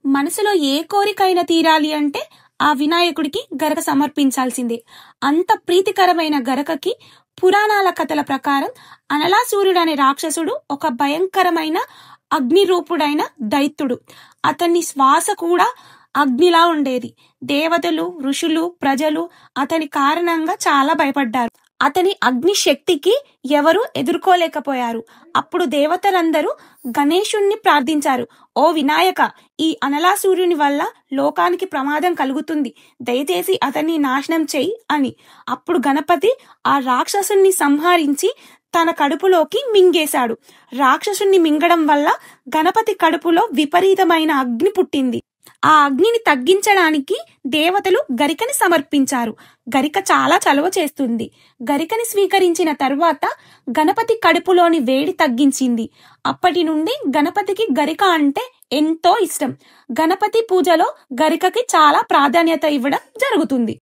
మనసులో ఏ కోరికైనా తీరాలి అంటే ఆ వినాయకుడికి గరక సమర్పించాల్సిందే. అంత ప్రీతికరమైన గరకకి పురాణాల కథల ప్రకారం అనలాసూరుడు అనే రాక్షసుడు ఒక భయంకరమైన అగ్నిరూపుడైన దైత్యుడు. అతని శ్వాస కూడా అగ్నిలా ఉండేది. దేవతలు, ఋషులు, ప్రజలు అతని కారణంగా చాలా భయపడ్డారు. అతని అగ్ని శక్తికి ఎవరూ ఎదుర్కోలేకపోయారు. అప్పుడు దేవతలందరూ గణేశుణ్ణి ప్రార్థించారు. ఓ వినాయక, ఈ అనలాసూర్యుని వల్ల లోకానికి ప్రమాదం కలుగుతుంది, దయచేసి అతన్ని నాశనం చెయ్యి అని. అప్పుడు గణపతి ఆ రాక్షసుని సంహరించి తన కడుపులోకి మింగేశాడు. రాక్షసుని మింగడం వల్ల గణపతి కడుపులో విపరీతమైన అగ్ని పుట్టింది. ఆ అగ్నిని తగ్గించడానికి దేవతలు గరికని సమర్పించారు. గరిక చాలా చలువ చేస్తుంది. గరికని స్వీకరించిన తరువాత గణపతి కడుపులోని వేడి తగ్గించింది. అప్పటి నుండి గణపతికి గరిక అంటే ఎంతో ఇష్టం. గణపతి పూజలో గరికకి చాలా ప్రాధాన్యత ఇవ్వడం జరుగుతుంది.